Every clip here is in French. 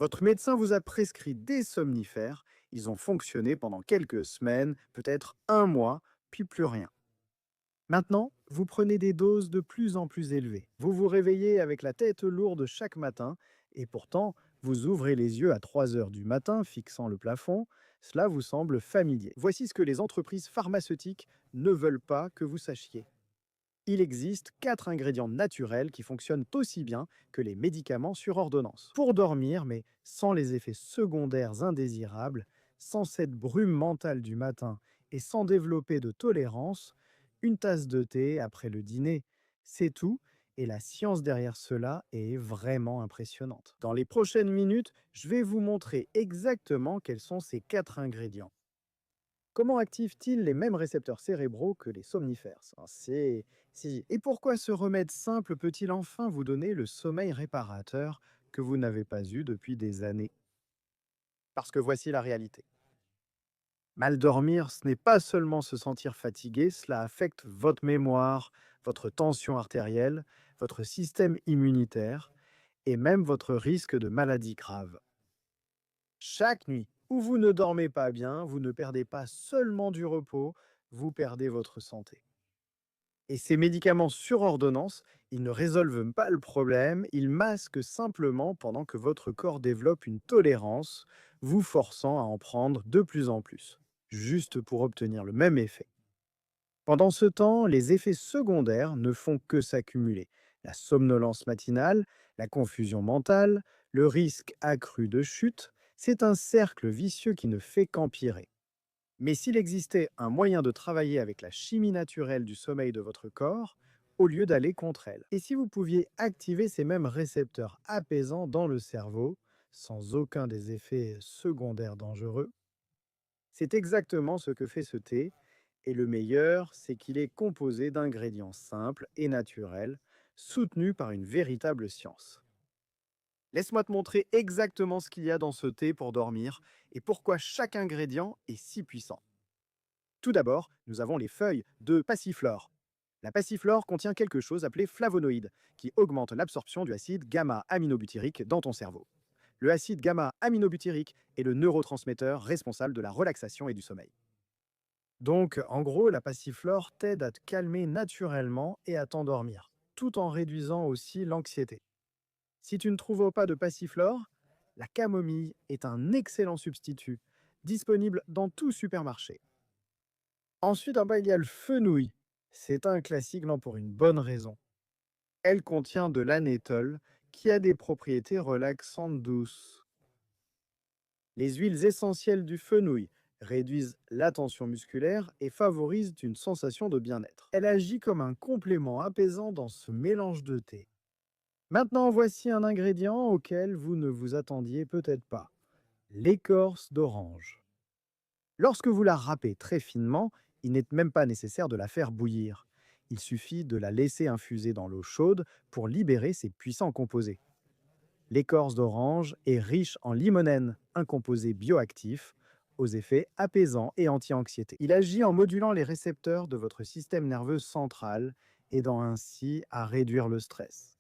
Votre médecin vous a prescrit des somnifères, ils ont fonctionné pendant quelques semaines, peut-être un mois, puis plus rien. Maintenant, vous prenez des doses de plus en plus élevées. Vous vous réveillez avec la tête lourde chaque matin, et pourtant, vous ouvrez les yeux à 3 heures du matin, fixant le plafond. Cela vous semble familier. Voici ce que les entreprises pharmaceutiques ne veulent pas que vous sachiez. Il existe 4 ingrédients naturels qui fonctionnent aussi bien que les médicaments sur ordonnance. Pour dormir, mais sans les effets secondaires indésirables, sans cette brume mentale du matin et sans développer de tolérance, une tasse de thé après le dîner, c'est tout, et la science derrière cela est vraiment impressionnante. Dans les prochaines minutes, je vais vous montrer exactement quels sont ces 4 ingrédients. Comment activent-ils les mêmes récepteurs cérébraux que les somnifères? Et pourquoi ce remède simple peut-il enfin vous donner le sommeil réparateur que vous n'avez pas eu depuis des années? Parce que voici la réalité. Mal dormir, ce n'est pas seulement se sentir fatigué, cela affecte votre mémoire, votre tension artérielle, votre système immunitaire et même votre risque de maladie grave. Chaque nuit où vous ne dormez pas bien, vous ne perdez pas seulement du repos, vous perdez votre santé. Et ces médicaments sur ordonnance, ils ne résolvent pas le problème, ils masquent simplement pendant que votre corps développe une tolérance, vous forçant à en prendre de plus en plus, juste pour obtenir le même effet. Pendant ce temps, les effets secondaires ne font que s'accumuler. La somnolence matinale, la confusion mentale, le risque accru de chute, c'est un cercle vicieux qui ne fait qu'empirer. Mais s'il existait un moyen de travailler avec la chimie naturelle du sommeil de votre corps, au lieu d'aller contre elle, et si vous pouviez activer ces mêmes récepteurs apaisants dans le cerveau, sans aucun des effets secondaires dangereux, c'est exactement ce que fait ce thé, et le meilleur, c'est qu'il est composé d'ingrédients simples et naturels, soutenus par une véritable science. Laisse-moi te montrer exactement ce qu'il y a dans ce thé pour dormir et pourquoi chaque ingrédient est si puissant. Tout d'abord, nous avons les feuilles de passiflore. La passiflore contient quelque chose appelé flavonoïde, qui augmente l'absorption du acide gamma-aminobutyrique dans ton cerveau. Le acide gamma-aminobutyrique est le neurotransmetteur responsable de la relaxation et du sommeil. Donc, en gros, la passiflore t'aide à te calmer naturellement et à t'endormir, tout en réduisant aussi l'anxiété. Si tu ne trouves pas de passiflore, la camomille est un excellent substitut, disponible dans tout supermarché. Ensuite, il y a le fenouil. C'est un classique non pour une bonne raison. Elle contient de l'anétol qui a des propriétés relaxantes douces. Les huiles essentielles du fenouil réduisent la tension musculaire et favorisent une sensation de bien-être. Elle agit comme un complément apaisant dans ce mélange de thé. Maintenant, voici un ingrédient auquel vous ne vous attendiez peut-être pas. L'écorce d'orange. Lorsque vous la râpez très finement, il n'est même pas nécessaire de la faire bouillir. Il suffit de la laisser infuser dans l'eau chaude pour libérer ses puissants composés. L'écorce d'orange est riche en limonène, un composé bioactif, aux effets apaisants et anti-anxiété. Il agit en modulant les récepteurs de votre système nerveux central, aidant ainsi à réduire le stress.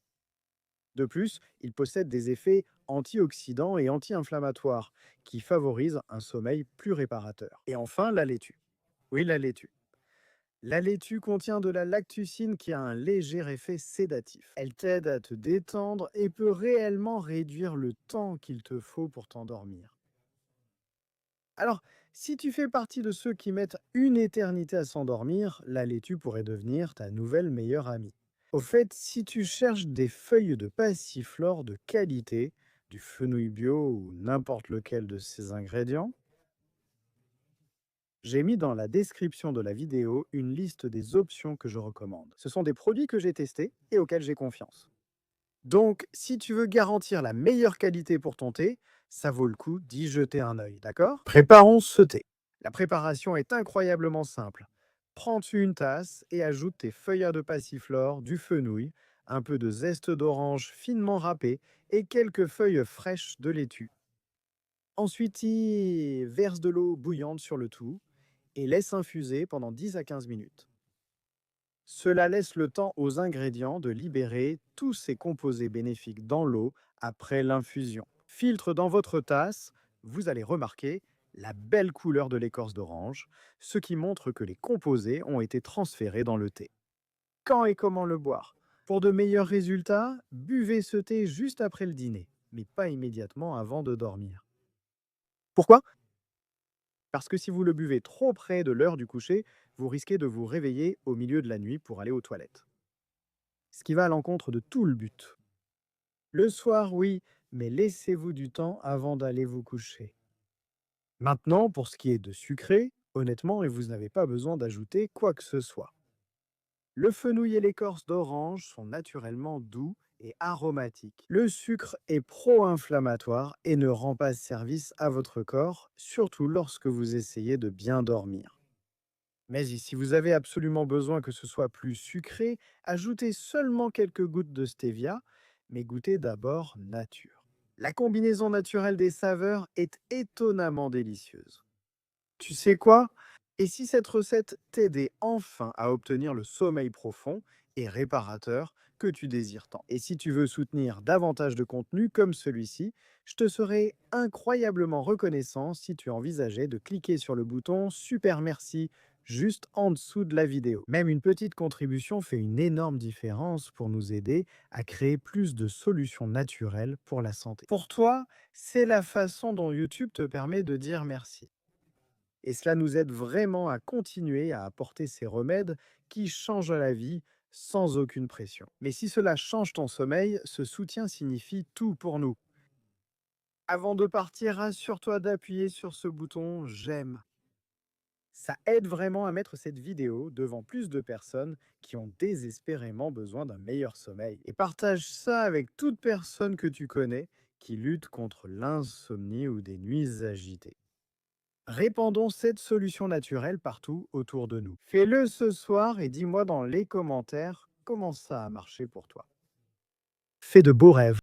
De plus, il possède des effets antioxydants et anti-inflammatoires qui favorisent un sommeil plus réparateur. Et enfin, la laitue. Oui, la laitue. La laitue contient de la lactucine qui a un léger effet sédatif. Elle t'aide à te détendre et peut réellement réduire le temps qu'il te faut pour t'endormir. Alors, si tu fais partie de ceux qui mettent une éternité à s'endormir, la laitue pourrait devenir ta nouvelle meilleure amie. Au fait, si tu cherches des feuilles de passiflore de qualité, du fenouil bio ou n'importe lequel de ces ingrédients, j'ai mis dans la description de la vidéo une liste des options que je recommande. Ce sont des produits que j'ai testés et auxquels j'ai confiance. Donc, si tu veux garantir la meilleure qualité pour ton thé, ça vaut le coup d'y jeter un œil, d'accord? Préparons ce thé. La préparation est incroyablement simple. Prends-tu une tasse et ajoute tes feuillards de passiflore, du fenouil, un peu de zeste d'orange finement râpé et quelques feuilles fraîches de laitue. Ensuite, y verse de l'eau bouillante sur le tout et laisse infuser pendant 10 à 15 minutes. Cela laisse le temps aux ingrédients de libérer tous ces composés bénéfiques dans l'eau après l'infusion. Filtre dans votre tasse, vous allez remarquer la belle couleur de l'écorce d'orange, ce qui montre que les composés ont été transférés dans le thé. Quand et comment le boire? Pour de meilleurs résultats, buvez ce thé juste après le dîner, mais pas immédiatement avant de dormir. Pourquoi? Parce que si vous le buvez trop près de l'heure du coucher, vous risquez de vous réveiller au milieu de la nuit pour aller aux toilettes. Ce qui va à l'encontre de tout le but. Le soir, oui, mais laissez-vous du temps avant d'aller vous coucher. Maintenant, pour ce qui est de sucré, honnêtement, et vous n'avez pas besoin d'ajouter quoi que ce soit. Le fenouil et l'écorce d'orange sont naturellement doux et aromatiques. Le sucre est pro-inflammatoire et ne rend pas service à votre corps, surtout lorsque vous essayez de bien dormir. Mais si vous avez absolument besoin que ce soit plus sucré, ajoutez seulement quelques gouttes de stevia, mais goûtez d'abord nature. La combinaison naturelle des saveurs est étonnamment délicieuse. Tu sais quoi? Et si cette recette t'aidait enfin à obtenir le sommeil profond et réparateur que tu désires tant? Et si tu veux soutenir davantage de contenu comme celui-ci, je te serais incroyablement reconnaissant si tu envisageais de cliquer sur le bouton Super merci juste en dessous de la vidéo. Même une petite contribution fait une énorme différence pour nous aider à créer plus de solutions naturelles pour la santé. Pour toi, c'est la façon dont YouTube te permet de dire merci. Et cela nous aide vraiment à continuer à apporter ces remèdes qui changent la vie sans aucune pression. Mais si cela change ton sommeil, ce soutien signifie tout pour nous. Avant de partir, assure-toi d'appuyer sur ce bouton j'aime. Ça aide vraiment à mettre cette vidéo devant plus de personnes qui ont désespérément besoin d'un meilleur sommeil. Et partage ça avec toute personne que tu connais qui lutte contre l'insomnie ou des nuits agitées. Répandons cette solution naturelle partout autour de nous. Fais-le ce soir et dis-moi dans les commentaires comment ça a marché pour toi. Fais de beaux rêves.